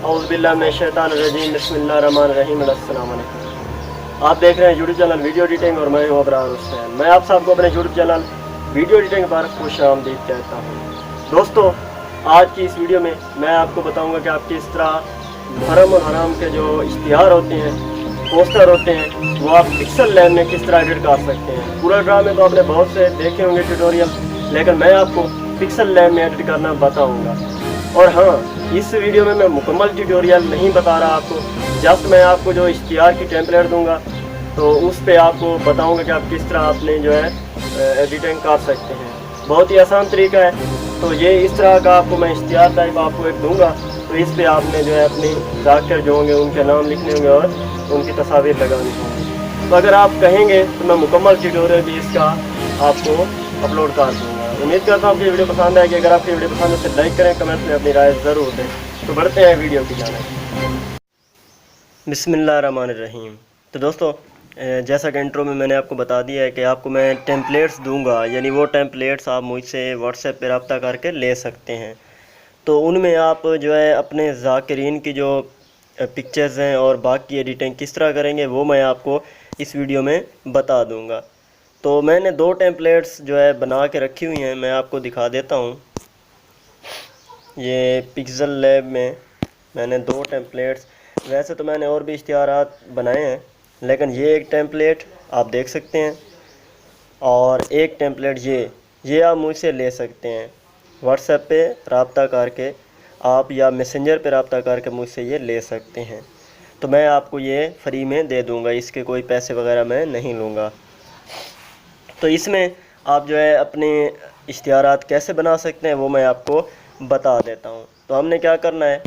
औज़ुबिल्लाहिमिनश्शैतानिर्रजीम बिस्मिल्लाहिर्रहमानिर्रहीम। अस्सलाम वालेकुम। आप देख रहे हैं यूट्यूब चैनल वीडियो एडिटिंग और मैं हूं अबरार हुसैन। मैं आप सबको अपने यूट्यूब चैनल वीडियो एडिटिंग पर खुशामदीद कहता हूं। दोस्तों, आज की इस वीडियो में मैं आपको बताऊंगा कि आप किस तरह मुहर्रम और हराम के जो इश्तिहार होते हैं, पोस्टर होते हैं, वो आप पिक्सल लैब में किस तरह एडिट कर सकते हैं। पूरा ड्रा में तो आपने बहुत से देखे होंगे ट्यूटोरियल, लेकिन मैं आपको पिक्सल लैब में एडिट करना बताऊँगा। और हाँ, इस वीडियो में मैं मुकम्मल ट्यूटोरियल नहीं बता रहा आपको, जस्ट मैं आपको जो इश्तिहार की टेम्पलेट दूंगा तो उस पे आपको बताऊंगा कि आप किस तरह आपने जो है एडिटिंग कर सकते हैं। बहुत ही आसान तरीका है। तो ये इस तरह का आपको मैं इश्तिहार टाइप आपको एक दूंगा, तो इस पे आपने जो है अपनी डॉक्टर जो होंगे उनके नाम लिखने होंगे और उनकी तस्वीर लगानी होंगी। तो अगर आप कहेंगे तो मैं मुकम्मल ट्यूटोरियल भी इसका आपको अपलोड कर दूँगा। उम्मीद करता हूँ आपकी वीडियो पसंद आएगी। अगर आपकी वीडियो पसंद है तो लाइक करें, कमेंट में अपनी राय ज़रूर दें। तो बढ़ते हैं वीडियो की जानिब। बिस्मिल्लाहिर्रहमानिर्रहीम। तो दोस्तों, जैसा कि इंट्रो में मैंने आपको बता दिया है कि आपको मैं टेम्पलेट्स दूंगा, यानी वो टेम्पलेट्स आप मुझसे व्हाट्सएप पे रब्ता करके ले सकते हैं। तो उनमें आप जो है अपने ज़ाकिरीन की जो पिक्चर्स हैं और बाकी एडिटिंग किस तरह करेंगे वो मैं आपको इस वीडियो में बता दूंगा। तो मैंने दो टेम्पलेट्स जो है बना के रखी हुई हैं, मैं आपको दिखा देता हूँ। ये पिक्सल लैब में मैंने दो टेम्पलेट्स, वैसे तो मैंने और भी इश्तिहारात बनाए हैं, लेकिन ये एक टेम्पलेट आप देख सकते हैं और एक टेम्पलेट ये आप मुझसे ले सकते हैं। व्हाट्सएप पे रब्ता करके आप या मैसेंजर पे रब्ता करके मुझसे ये ले सकते हैं। तो मैं आपको ये फ्री में दे दूँगा, इसके कोई पैसे वगैरह मैं नहीं लूँगा। तो इसमें आप जो है अपने इश्तिहारात कैसे बना सकते हैं वो मैं आपको बता देता हूँ। तो हमने क्या करना है,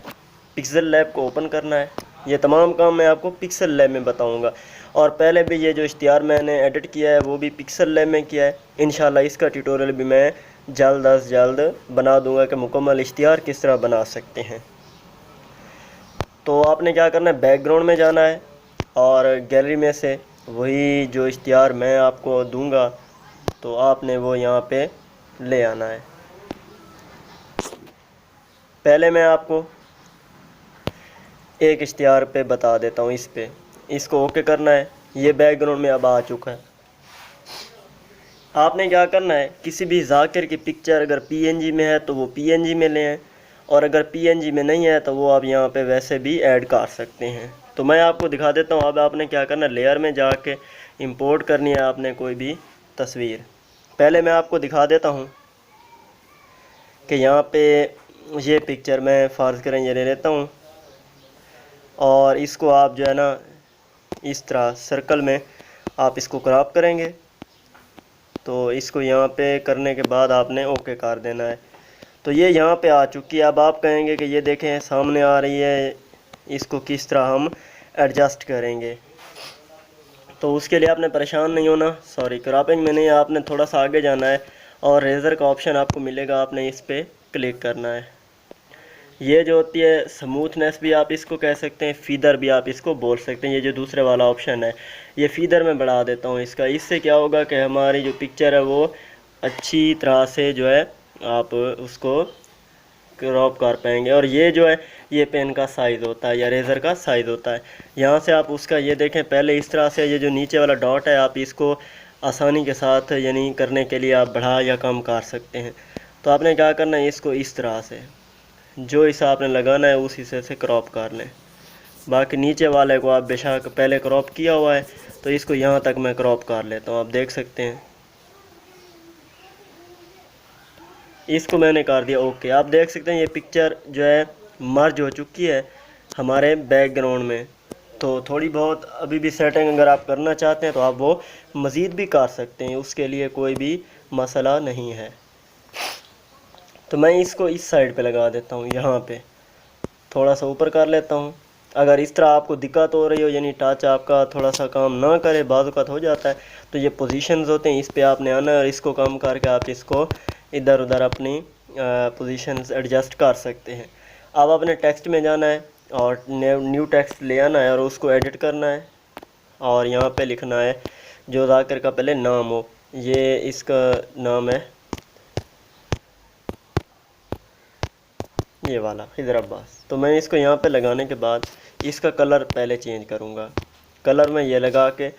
पिक्सल लैब को ओपन करना है। ये तमाम काम मैं आपको पिक्सल लैब में बताऊँगा, और पहले भी ये जो इश्तिहार मैंने एडिट किया है वो भी पिक्सल लैब में किया है। इंशाल्लाह इसका ट्यूटोरियल भी मैं जल्द अज जल्द बना दूँगा कि मुकम्मल इश्तिहार किस तरह बना सकते हैं। तो आपने क्या करना है, बैकग्राउंड में जाना है और गैलरी में से वही जो इश्तिहार मैं आपको दूंगा तो आपने वो यहाँ पे ले आना है। पहले मैं आपको एक इश्तिहार पे बता देता हूँ, इस पे इसको ओके करना है। ये बैकग्राउंड में अब आ चुका है। आपने क्या करना है, किसी भी ज़ाकिर की पिक्चर अगर पीएनजी में है तो वो पीएनजी में ले आएं, और अगर पीएनजी में नहीं है तो वो आप यहाँ पे वैसे भी ऐड कर सकते हैं। तो मैं आपको दिखा देता हूँ। अब आपने क्या करना है, लेयर में जाके इंपोर्ट करनी है आपने कोई भी तस्वीर। पहले मैं आपको दिखा देता हूँ कि यहाँ पे ये पिक्चर मैं फ़र्ज़ करें ये ले लेता हूँ, और इसको आप जो है ना इस तरह सर्कल में आप इसको क्रॉप करेंगे। तो इसको यहाँ पे करने के बाद आपने ओके कर देना है। तो ये यहाँ पे आ चुकी है। अब आप कहेंगे कि ये देखें सामने आ रही है, इसको किस तरह हम एडजस्ट करेंगे। तो उसके लिए आपने परेशान नहीं होना। सॉरी, क्रॉपिंग में नहीं, आपने थोड़ा सा आगे जाना है और रेज़र का ऑप्शन आपको मिलेगा, आपने इस पर क्लिक करना है। ये जो होती है स्मूथनेस भी आप इसको कह सकते हैं, फीदर भी आप इसको बोल सकते हैं। ये जो दूसरे वाला ऑप्शन है ये फीदर में बढ़ा देता हूँ इसका। इससे क्या होगा कि हमारी जो पिक्चर है वो अच्छी तरह से जो है आप उसको क्रॉप कर पाएंगे। और ये जो है ये पेन का साइज़ होता है या रेज़र का साइज़ होता है। यहाँ से आप उसका ये देखें, पहले इस तरह से ये जो नीचे वाला डॉट है आप इसको आसानी के साथ यानी करने के लिए आप बढ़ा या कम कर सकते हैं। तो आपने क्या करना है, इसको इस तरह से जो हिस्सा आपने लगाना है उस हिस्से से क्रॉप कर लें। बाकी नीचे वाले को आप बेशक पहले क्रॉप किया हुआ है, तो इसको यहाँ तक मैं क्रॉप कर लेता हूँ। आप देख सकते हैं इसको मैंने कर दिया ओके। आप देख सकते हैं ये पिक्चर जो है मर्ज हो चुकी है हमारे बैकग्राउंड में। तो थोड़ी बहुत अभी भी सेटिंग अगर आप करना चाहते हैं तो आप वो मज़ीद भी कर सकते हैं, उसके लिए कोई भी मसला नहीं है। तो मैं इसको इस साइड पे लगा देता हूँ, यहाँ पे थोड़ा सा ऊपर कर लेता हूँ। अगर इस तरह आपको दिक्कत हो रही हो, यानी टच आपका थोड़ा सा काम ना करे, बाज़ हो जाता है, तो ये पोजीशंस होते हैं, इस पे आपने आना है और इसको कम करके आप इसको इधर उधर अपनी पोजीशंस एडजस्ट कर सकते हैं। अब अपने टेक्स्ट में जाना है और न्यू टेक्स्ट ले आना है और उसको एडिट करना है, और यहाँ पे लिखना है जो ज़ाकिर का पहले नाम हो। ये इसका नाम है, ये वाला खिज़र अब्बास। तो मैं इसको यहाँ पे लगाने के बाद इसका कलर पहले चेंज करूँगा। कलर में ये लगा के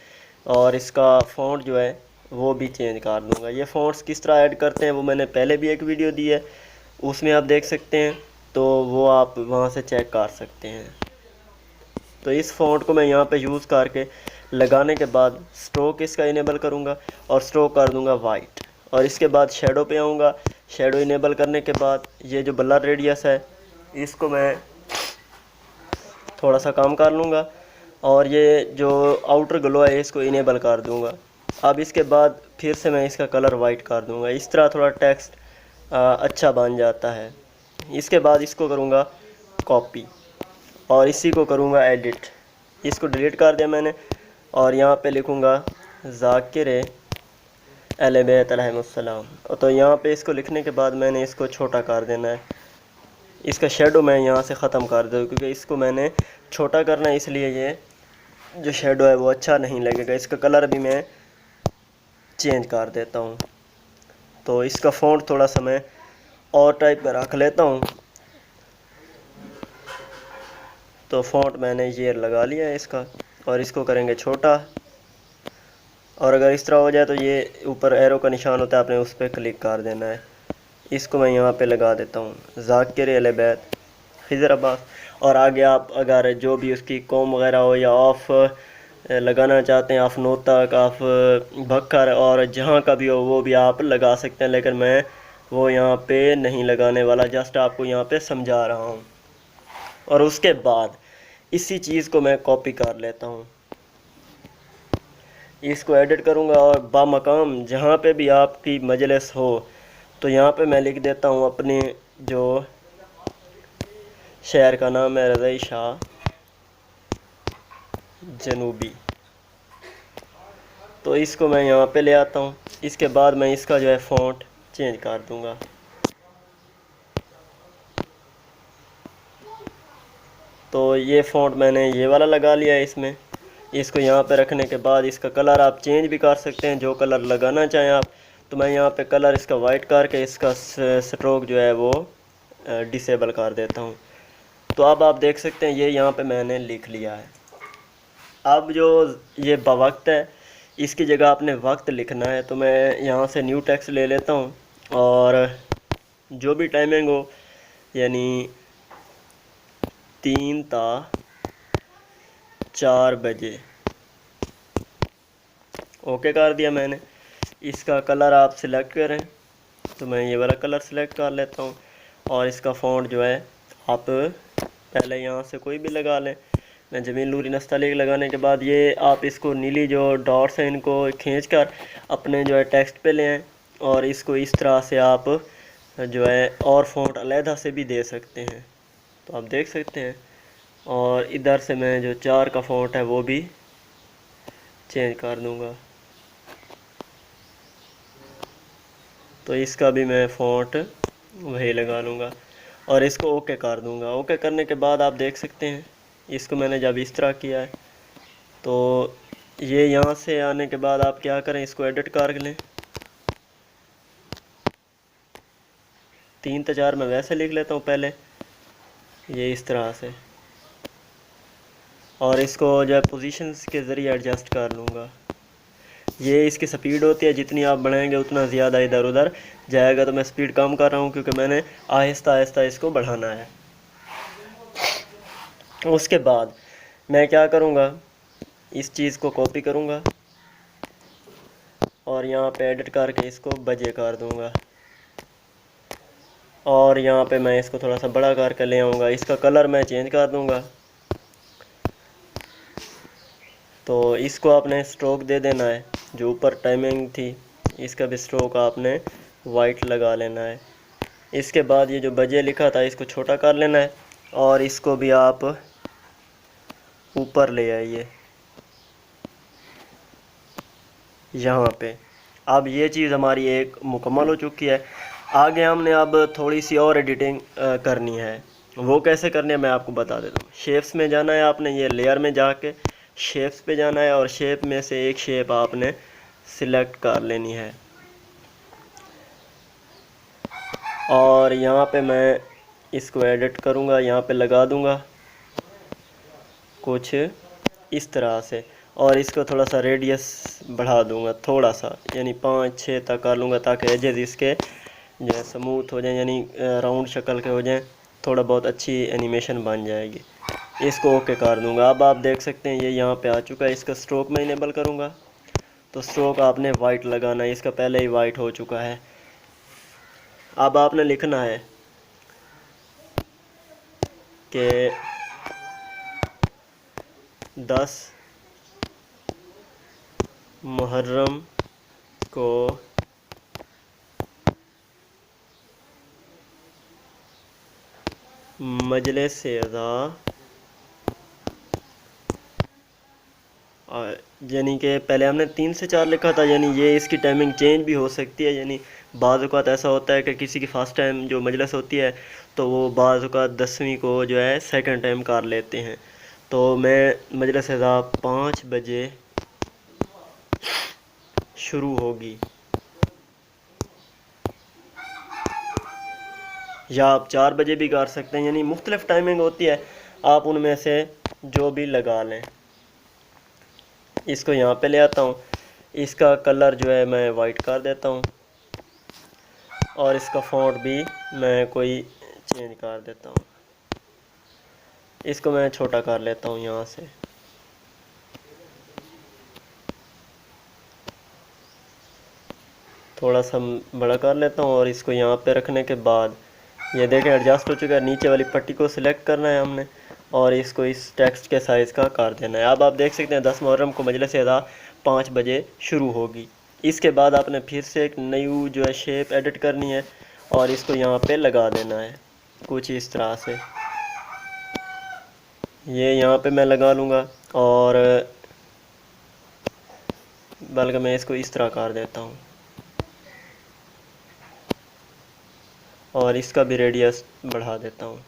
और इसका फ़ॉन्ट जो है वो भी चेंज कर दूँगा। ये फ़ॉन्ट्स किस तरह ऐड करते हैं वो मैंने पहले भी एक वीडियो दी है, उसमें आप देख सकते हैं, तो वो आप वहाँ से चेक कर सकते हैं। तो इस फ़ॉन्ट को मैं यहाँ पे यूज़ करके लगाने के बाद स्ट्रोक इसका इनेबल करूँगा और स्ट्रोक कर दूँगा वाइट। और इसके बाद शेडो पे आऊँगा। शेडो इनेबल करने के बाद ये जो ब्लर रेडियस है इसको मैं थोड़ा सा कम कर लूँगा और ये जो आउटर ग्लो है इसको इनेबल कर दूँगा। अब इसके बाद फिर से मैं इसका कलर वाइट कर दूँगा। इस तरह थोड़ा टेक्स्ट अच्छा बन जाता है। इसके बाद इसको करूँगा कॉपी और इसी को करूँगा एडिट। इसको डिलीट कर दिया मैंने और यहाँ पे लिखूँगा ज़ाकिर अहले बैत अलैहिमुस्सलाम। तो यहाँ पे इसको लिखने के बाद मैंने इसको छोटा कर देना है। इसका शेडो मैं यहाँ से ख़त्म कर दूँ क्योंकि इसको मैंने छोटा करना है, इसलिए ये जो शेडो है वो अच्छा नहीं लगेगा। इसका कलर भी मैं चेंज कर देता हूँ। तो इसका फ़ॉन्ट थोड़ा सा मैं और टाइप का रख लेता हूँ। तो फ़ॉन्ट मैंने ये लगा लिया है इसका और इसको करेंगे छोटा। और अगर इस तरह हो जाए तो ये ऊपर एरो का निशान होता है, आपने उस पर क्लिक कर देना है। इसको मैं यहाँ पे लगा देता हूँ ज़ाकिर अहले बैत खिज़र अब्बास। और आगे आप अगर जो भी उसकी कॉम वगैरह हो या ऑफ लगाना चाहते हैं, ऑफ नोतक, ऑफ बकर और जहाँ का भी हो वो भी आप लगा सकते हैं, लेकिन मैं वो यहाँ पे नहीं लगाने वाला, जस्ट आपको यहाँ पे समझा रहा हूँ। और उसके बाद इसी चीज़ को मैं कॉपी कर लेता हूँ, इसको एडिट करूँगा और बामकाम जहाँ पे भी आपकी मजलिस हो तो यहाँ पे मैं लिख देता हूँ अपने जो शहर का नाम है रज़ाई शाह जनूबी। तो इसको मैं यहाँ पे ले आता हूँ। इसके बाद मैं इसका जो है फ़ॉन्ट चेंज कर दूँगा। तो ये फ़ॉन्ट मैंने ये वाला लगा लिया है इसमें। इसको यहाँ पे रखने के बाद इसका कलर आप चेंज भी कर सकते हैं, जो कलर लगाना चाहें आप। तो मैं यहाँ पे कलर इसका वाइट करके इसका स्ट्रोक जो है वो डिसेबल कर देता हूँ। तो अब आप देख सकते हैं ये यहाँ पे मैंने लिख लिया है। अब जो ये बवक्त है इसकी जगह आपने वक्त लिखना है। तो मैं यहाँ से न्यू टेक्स्ट ले लेता हूँ और जो भी टाइमिंग हो, यानी 3 ता 4 बजे ओके कर दिया मैंने। इसका कलर आप सिलेक्ट करें, तो मैं ये वाला कलर सिलेक्ट कर लेता हूँ और इसका फ़ॉन्ट जो है आप पहले यहाँ से कोई भी लगा लें। मैं जमील नूरी नस्तलीक लगाने के बाद ये आप इसको नीली जो डॉट्स हैं इनको खींच कर अपने जो है टेक्स्ट पे ले आएँ और इसको इस तरह से आप जो है और फ़ॉन्ट अलहदा से भी दे सकते हैं। तो आप देख सकते हैं। और इधर से मैं जो 4 का फ़ॉन्ट है वो भी चेंज कर दूँगा। तो इसका भी मैं फ़ॉन्ट वही लगा लूँगा और इसको ओके कर दूँगा। ओके करने के बाद आप देख सकते हैं इसको मैंने जब इस तरह किया है तो ये यहाँ से आने के बाद आप क्या करें, इसको एडिट कर लें। 3 ता 4 मैं वैसे लिख लेता हूँ पहले, ये इस तरह से, और इसको जो है पोजीशंस के ज़रिए एडजस्ट कर लूँगा। ये इसकी स्पीड होती है, जितनी आप बढ़ाएंगे उतना ज़्यादा इधर उधर जाएगा। तो मैं स्पीड कम कर रहा हूँ क्योंकि मैंने आहिस्ता आहिस्ता इसको बढ़ाना है। उसके बाद मैं क्या करूँगा, इस चीज़ को कॉपी करूँगा और यहाँ पे एडिट करके इसको बजे कर दूँगा और यहाँ पे मैं इसको थोड़ा सा बड़ा करके ले आऊँगा। इसका कलर मैं चेंज कर दूँगा। तो इसको आपने स्ट्रोक दे देना है, जो ऊपर टाइमिंग थी इसका भी स्ट्रोक आपने वाइट लगा लेना है। इसके बाद ये जो बजे लिखा था इसको छोटा कर लेना है और इसको भी आप ऊपर ले आइए यहाँ पे। अब ये चीज़ हमारी एक मुकम्मल हो चुकी है। आगे हमने अब थोड़ी सी और एडिटिंग करनी है। वो कैसे करनी है मैं आपको बता देता हूँ। शेप्स में जाना है आपने, ये लेयर में जाके शेप्स पे जाना है और शेप में से एक शेप आपने सिलेक्ट कर लेनी है। और यहाँ पे मैं इसको एडिट करूँगा, यहाँ पे लगा दूँगा कुछ इस तरह से, और इसको थोड़ा सा रेडियस बढ़ा दूँगा थोड़ा सा, यानी 5-6 तक कर लूँगा, ताकि एजेस इसके जो है स्मूथ हो जाए, यानी राउंड शक्ल के हो जाएं, थोड़ा बहुत अच्छी एनिमेशन बन जाएगी। इसको ओके कर दूँगा। अब आप देख सकते हैं ये यहाँ पे आ चुका है। इसका स्ट्रोक मैं इनेबल करूँगा तो स्ट्रोक आपने वाइट लगाना है, इसका पहले ही वाइट हो चुका है। अब आपने लिखना है कि 10 मुहर्रम को मजलिस-ए-आज़ा, यानी कि पहले हमने 3 से 4 लिखा था, यानी ये इसकी टाइमिंग चेंज भी हो सकती है। यानी बाज़ औक़ात ऐसा होता है कि किसी की फ़र्स्ट टाइम जो मजलिस होती है तो वो बाज़ औक़ात 10वीं को जो है सेकंड टाइम कर लेते हैं। तो मैं मजलिस-ए-आज़ा 5 बजे शुरू होगी, या आप 4 बजे भी कर सकते हैं, यानी मुख्तलिफ़ टाइमिंग होती है, आप उनमें से जो भी लगा लें। इसको यहाँ पे ले आता हूँ, इसका कलर जो है मैं वाइट कर देता हूँ, और इसका फ़ॉन्ट भी मैं कोई चेंज कर देता हूँ। इसको मैं छोटा कर लेता हूँ, यहाँ से थोड़ा सा बड़ा कर लेता हूँ, और इसको यहाँ पे रखने के बाद ये देखें एडजस्ट हो चुका है। नीचे वाली पट्टी को सिलेक्ट करना है हमने, और इसको इस टेक्स्ट के साइज़ का कर देना है। अब आप देख सकते हैं 10 मुहर्रम को मजलिस-ए-आज़ा 5 बजे शुरू होगी। इसके बाद आपने फिर से एक नई जो है शेप एडिट करनी है, और इसको यहाँ पे लगा देना है कुछ इस तरह से। ये यहाँ पे मैं लगा लूँगा, और बल्कि मैं इसको इस तरह कर देता हूँ, और इसका भी रेडियस बढ़ा देता हूँ।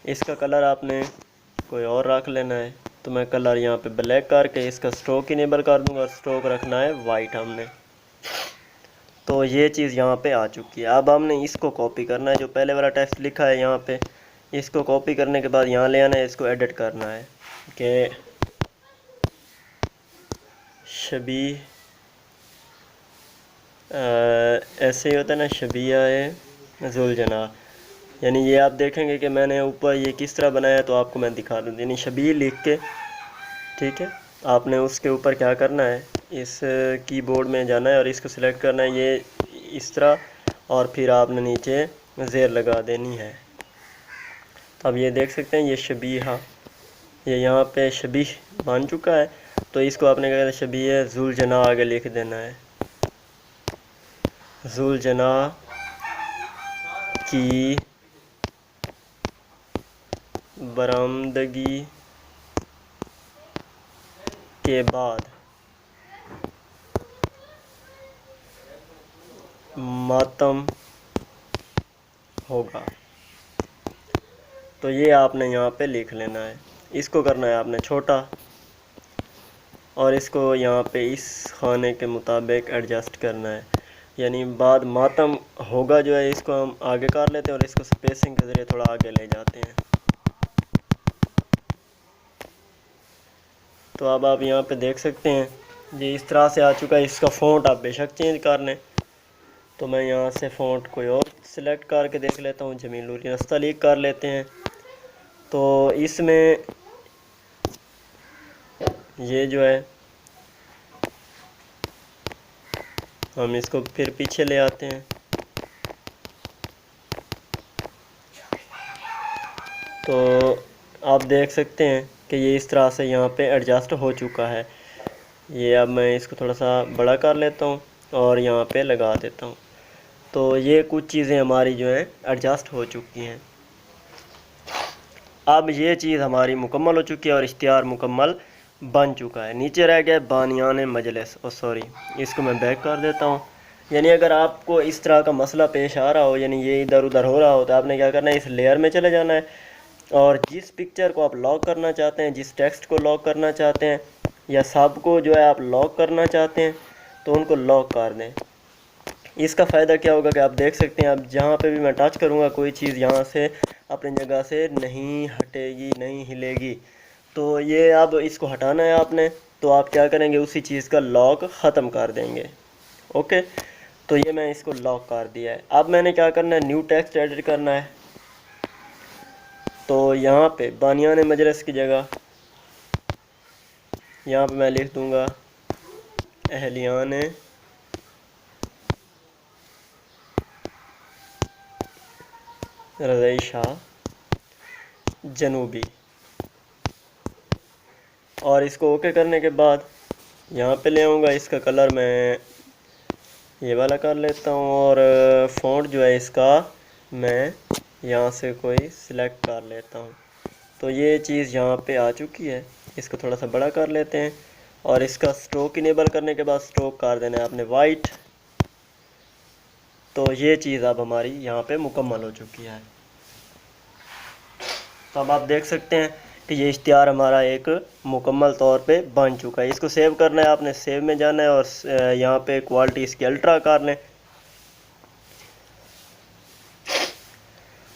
इसका कलर आपने कोई और रख लेना है, तो मैं कलर यहाँ पे ब्लैक करके इसका स्ट्रोक इनेबल कर दूँगा, और स्ट्रोक रखना है वाइट हमने। तो ये चीज़ यहाँ पे आ चुकी है। अब हमने इसको कॉपी करना है, जो पहले वाला टेक्स्ट लिखा है यहाँ पे, इसको कॉपी करने के बाद यहाँ ले आना है, इसको एडिट करना है कि शबीह, ऐसे ही होता है ना, शबीह ज़ुलजना। यानी ये आप देखेंगे कि मैंने ऊपर ये किस तरह बनाया है, तो आपको मैं दिखा दूँ। यानी शबीह लिख के, ठीक है, आपने उसके ऊपर क्या करना है, इस कीबोर्ड में जाना है और इसको सिलेक्ट करना है, ये इस तरह, और फिर आपने नीचे ज़ेर लगा देनी है। अब ये देख सकते हैं ये शबीहा, ये यहाँ पे शबीह बन चुका है। तो इसको आपने क्या, शबीह ज़ुलजना आगे लिख देना है, ज़ुलजना की बरामदगी के बाद मातम होगा। तो ये आपने यहाँ पे लिख लेना है। इसको करना है आपने छोटा, और इसको यहाँ पे इस खाने के मुताबिक एडजस्ट करना है। यानी बाद मातम होगा जो है, इसको हम आगे कर लेते हैं और इसको स्पेसिंग के ज़रिए थोड़ा आगे ले जाते हैं। तो अब आप यहाँ पे देख सकते हैं ये इस तरह से आ चुका है। इसका फ़ॉन्ट आप बेशक चेंज कर लें, तो मैं यहाँ से फ़ॉन्ट कोई और सिलेक्ट करके देख लेता हूँ, जमील नस्तलीक कर लेते हैं। तो इसमें ये जो है हम इसको फिर पीछे ले आते हैं। तो आप देख सकते हैं कि ये इस तरह से यहाँ पे एडजस्ट हो चुका है। ये अब मैं इसको थोड़ा सा बड़ा कर लेता हूँ और यहाँ पे लगा देता हूँ। तो ये कुछ चीज़ें हमारी जो है एडजस्ट हो चुकी हैं। अब ये चीज़ हमारी मुकम्मल हो चुकी है और इश्तिहार मुकम्मल बन चुका है। नीचे रह गया बानियान मजलिस, सॉरी, इसको मैं बैक कर देता हूँ। यानी अगर आपको इस तरह का मसला पेश आ रहा हो, यानी ये इधर उधर हो रहा हो, तो आपने क्या करना है, इस लेयर में चले जाना है और जिस पिक्चर को आप लॉक करना चाहते हैं, जिस टेक्स्ट को लॉक करना चाहते हैं, या सब को जो है आप लॉक करना चाहते हैं, तो उनको लॉक कर दें। इसका फ़ायदा क्या होगा कि आप देख सकते हैं, अब जहाँ पे भी मैं टच करूँगा कोई चीज़ यहाँ से अपनी जगह से नहीं हटेगी, नहीं हिलेगी। तो ये अब इसको हटाना है आपने, तो आप क्या करेंगे, उसी चीज़ का लॉक ख़त्म कर देंगे। ओके, तो ये मैं इसको लॉक कर दिया है। अब मैंने क्या करना है, न्यू टेक्स्ट एडिट करना है। तो यहाँ पे बानियान मजलिस की जगह यहाँ पे मैं लिख दूँगा अहलियान रज़ई शाह जनूबी। और इसको ओके करने के बाद यहाँ पे ले आऊँगा, इसका कलर मैं ये वाला कर लेता हूँ, और फ़ॉन्ट जो है इसका मैं यहाँ से कोई सिलेक्ट कर लेता हूँ। तो ये चीज़ यहाँ पे आ चुकी है। इसको थोड़ा सा बड़ा कर लेते हैं, और इसका स्ट्रोक इनेबल करने के बाद स्ट्रोक कर देना है आपने वाइट। तो ये चीज़ अब हमारी यहाँ पे मुकम्मल हो चुकी है। तो अब आप देख सकते हैं कि ये इश्तिहार हमारा एक मुकम्मल तौर पे बन चुका है। इसको सेव करना है, आपने सेव में जाना है और यहाँ पे क्वालिटी इसकी अल्ट्रा कर लें,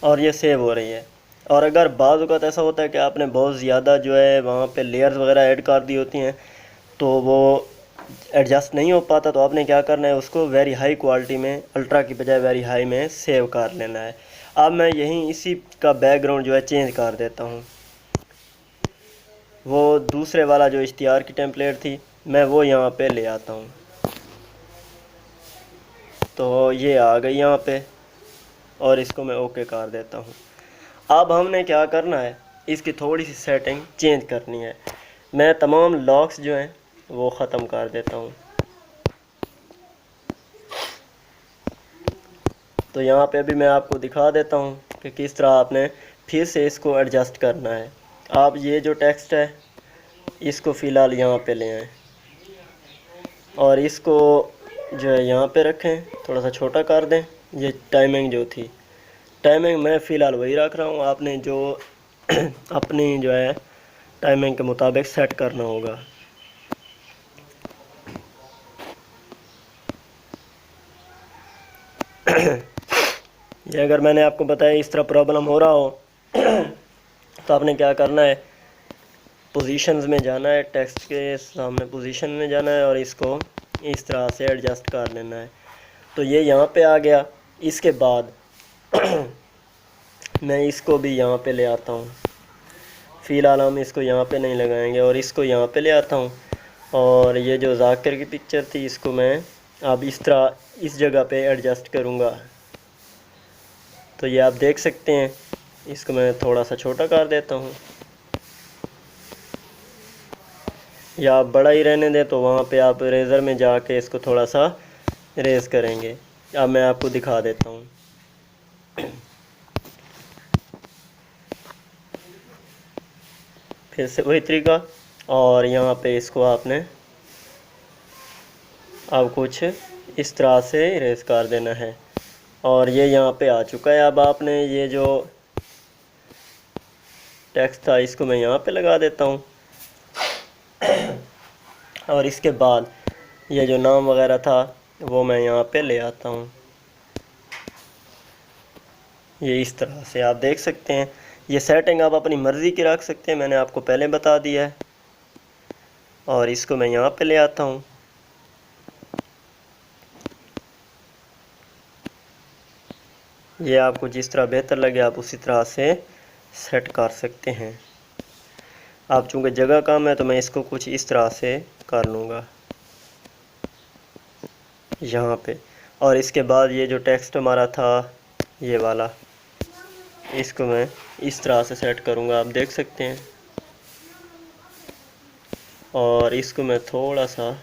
और ये सेव हो रही है। और अगर बाज़ वक़्त ऐसा होता है कि आपने बहुत ज़्यादा जो है वहाँ पे लेयर्स वगैरह ऐड कर दी होती हैं, तो वो एडजस्ट नहीं हो पाता, तो आपने क्या करना है, उसको वेरी हाई क्वालिटी में, अल्ट्रा की बजाय वेरी हाई में सेव कर लेना है। अब मैं यहीं इसी का बैकग्राउंड जो है चेंज कर देता हूँ। वो दूसरे वाला जो इश्तिहार की टेम्पलेट थी, मैं वो यहाँ पे ले आता हूँ। तो ये आ गई यहाँ पे, और इसको मैं ओके कर देता हूँ। अब हमने क्या करना है, इसकी थोड़ी सी सेटिंग चेंज करनी है। मैं तमाम लॉक्स जो हैं वो ख़त्म कर देता हूँ। तो यहाँ पे अभी मैं आपको दिखा देता हूँ कि किस तरह आपने फिर से इसको एडजस्ट करना है। आप ये जो टेक्स्ट है इसको फ़िलहाल यहाँ पे ले आएँ, और इसको जो है यहाँ पे रखें, थोड़ा सा छोटा कर दें। ये टाइमिंग जो थी, टाइमिंग मैं फ़िलहाल वही रख रहा हूँ, आपने जो अपनी जो है टाइमिंग के मुताबिक सेट करना होगा। ये अगर मैंने आपको बताया इस तरह प्रॉब्लम हो रहा हो तो आपने क्या करना है, पोजीशंस में जाना है, टेक्स्ट के सामने पोजीशन में जाना है, और इसको इस तरह से एडजस्ट कर लेना है। तो ये यहाँ पे आ गया। इसके बाद मैं इसको भी यहाँ पे ले आता हूँ। फ़िलहाल हम इसको यहाँ पे नहीं लगाएंगे, और इसको यहाँ पे ले आता हूँ। और ये जो जाकिर की पिक्चर थी, इसको मैं अब इस तरह इस जगह पे एडजस्ट करूँगा। तो ये आप देख सकते हैं, इसको मैं थोड़ा सा छोटा कर देता हूँ, या आप बड़ा ही रहने दें, तो वहाँ पे आप रेज़र में जाके इसको थोड़ा सा रेज़ करेंगे। अब मैं आपको दिखा देता हूँ। फिर से वही तरीका, और यहाँ पे इसको आपने अब कुछ इस तरह से इरेज कर देना है, और ये यहाँ पे आ चुका है। अब आपने ये जो टेक्स्ट था इसको मैं यहाँ पे लगा देता हूँ, और इसके बाद ये जो नाम वगैरह था वो मैं यहाँ पे ले आता हूँ। ये इस तरह से आप देख सकते हैं। ये सेटिंग आप अपनी मर्ज़ी की रख सकते हैं, मैंने आपको पहले बता दिया है। और इसको मैं यहाँ पे ले आता हूँ। ये आपको जिस तरह बेहतर लगे आप उसी तरह से सेट कर सकते हैं। आप चूँकि जगह कम है तो मैं इसको कुछ इस तरह से कर लूँगा यहाँ पे। और इसके बाद ये जो टेक्स्ट हमारा था ये वाला, इसको मैं इस तरह से सेट करूँगा, आप देख सकते हैं। और इसको मैं थोड़ा सा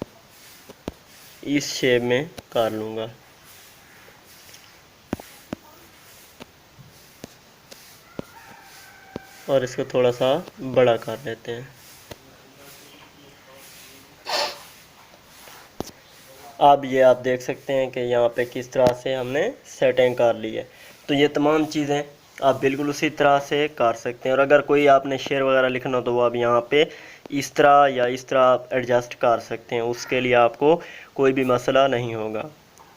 इस शेप में कर लूँगा। और इसको थोड़ा सा बड़ा कर देते हैं। अब ये आप देख सकते हैं कि यहाँ पे किस तरह से हमने सेटिंग कर ली है। तो ये तमाम चीज़ें आप बिल्कुल उसी तरह से कर सकते हैं। और अगर कोई आपने शेयर वगैरह लिखना हो तो वो आप यहाँ पे इस तरह या इस तरह आप एडजस्ट कर सकते हैं, उसके लिए आपको कोई भी मसला नहीं होगा।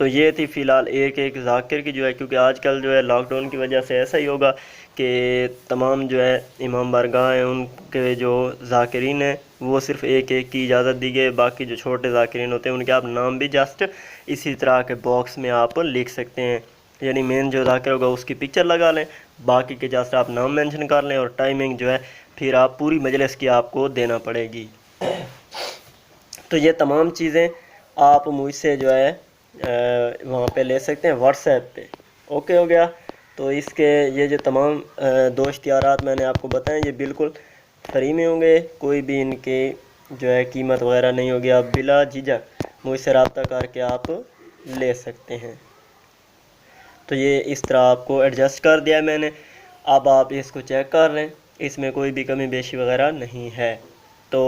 तो ये थी फ़िलहाल एक ज़ाकिर की जो है, क्योंकि आजकल जो है लॉकडाउन की वजह से ऐसा ही होगा कि तमाम जो है इमाम बारगाह हैं उनके जो ज़ाकिरीन हैं वो सिर्फ़ एक की इजाज़त दी गई। बाकी जो छोटे ज़ाकिरीन होते हैं उनके आप नाम भी जस्ट इसी तरह के बॉक्स में आप लिख सकते हैं, यानी मेन जो ज़ाकिर होगा उसकी पिक्चर लगा लें, बाकी के जस्ट आप नाम मेंशन कर लें और टाइमिंग जो है फिर आप पूरी मजलिस की आपको देना पड़ेगी। तो ये तमाम चीज़ें आप मुझसे जो है वहाँ पे ले सकते हैं व्हाट्सएप पे। ओके हो गया। तो इसके ये जो तमाम दो इख्तियारात मैंने आपको बताएं ये बिल्कुल फ्री में होंगे, कोई भी इनके जो है कीमत वगैरह नहीं होगी। आप बिला झिझक मुझसे रब्ता करके आप ले सकते हैं। तो ये इस तरह आपको एडजस्ट कर दिया है मैंने। अब आप इसको चेक कर लें, इसमें कोई भी कमी बेशी वगैरह नहीं है। तो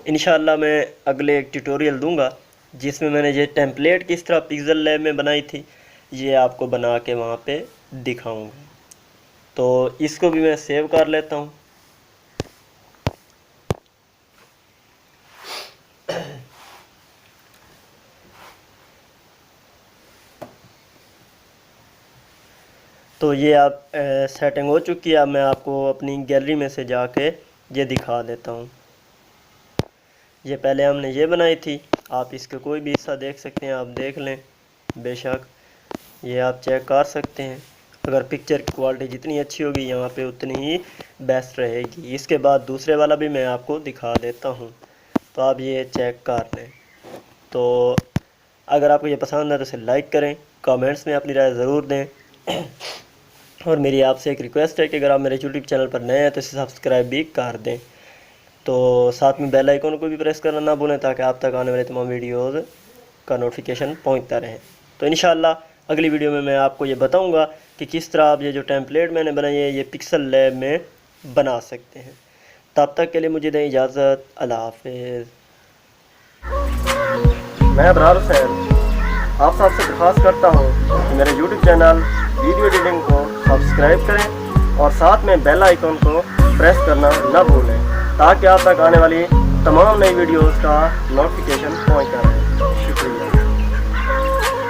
इंशाल्लाह मैं अगले एक ट्यूटोरियल दूंगा जिसमें मैंने ये टेम्पलेट किस तरह पिक्सल लैब में बनाई थी ये आपको बना के वहाँ पे दिखाऊंगा। तो इसको भी मैं सेव कर लेता हूँ। तो ये आप सेटिंग हो चुकी है। अब मैं आपको अपनी गैलरी में से जाके ये दिखा देता हूँ। ये पहले हमने ये बनाई थी, आप इसका कोई भी हिस्सा देख सकते हैं, आप देख लें बेशक, ये आप चेक कर सकते हैं। अगर पिक्चर की क्वालिटी जितनी अच्छी होगी यहाँ पे उतनी ही बेस्ट रहेगी। इसके बाद दूसरे वाला भी मैं आपको दिखा देता हूँ, तो आप ये चेक कर लें। तो अगर आपको ये पसंद है तो इसे लाइक करें, कमेंट्स में अपनी राय ज़रूर दें और मेरी आपसे एक रिक्वेस्ट है कि अगर आप मेरे यूट्यूब चैनल पर नए हैं तो इसे सब्सक्राइब भी कर दें। तो साथ में बेल आइकन को भी प्रेस करना ना भूलें ताकि आप तक आने वाले तमाम वीडियोज़ का नोटिफिकेशन पहुंचता रहे। तो इंशाल्लाह अगली वीडियो में मैं आपको ये बताऊंगा कि किस तरह आप ये जो टेम्पलेट मैंने बनाई है ये पिक्सल लैब में बना सकते हैं। तब तक के लिए मुझे दें इजाज़त। अल्लाह हाफिज़। मैं अबरार हुसैन आप सबसे दरख्वास्त करता हूँ कि मेरे यूट्यूब चैनल वीडियो एडिटिंग को सब्सक्राइब करें और साथ में बेल आइकन को प्रेस करना न भूलें ताकि आप तक आने वाली तमाम नई वीडियोज़ का नोटिफिकेशन पहुँचता रहे।